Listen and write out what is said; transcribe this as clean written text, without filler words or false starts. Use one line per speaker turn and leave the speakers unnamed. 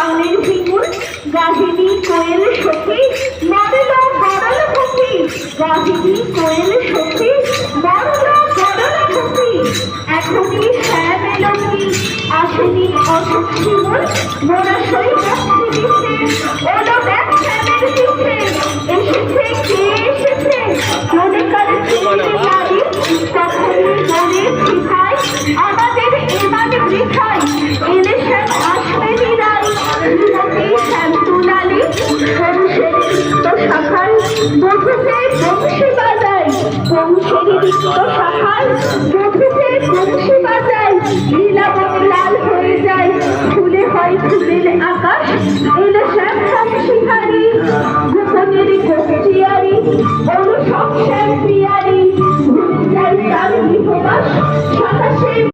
গানের ভিগুন গাহিনী কোয়েল সখী মরল গরল সখী গাহিনী কোয়েল সখী মরল গরল সখী এখনই শ্যাম এলো কি আসেনি অসুখ শিমুল মোরা সই ভক্তি দিচ্ছে ওলো দেখ শ্যামের দিচ্ছে এসেছে কে এসেছে মনে করে চিনতে পারি তখনই মনে শিখায় আমাদের এমান বৃথায় এলে শ্যাম আসবে নিরাই জীবকে শ্যাম তুলালি বংশের তিক্ত শাখায় বধুতে বংশী বাজায় বংশের তিক্ত শাখায় বধুতে বংশী বাজায় লীলাবন লাল হয়ে যায় ফুলে হয় ফুলের আকাশ এলে শ্যাম শিহারি গোপনের গোষ্ঠিয়ারি অনুসব শ্যাম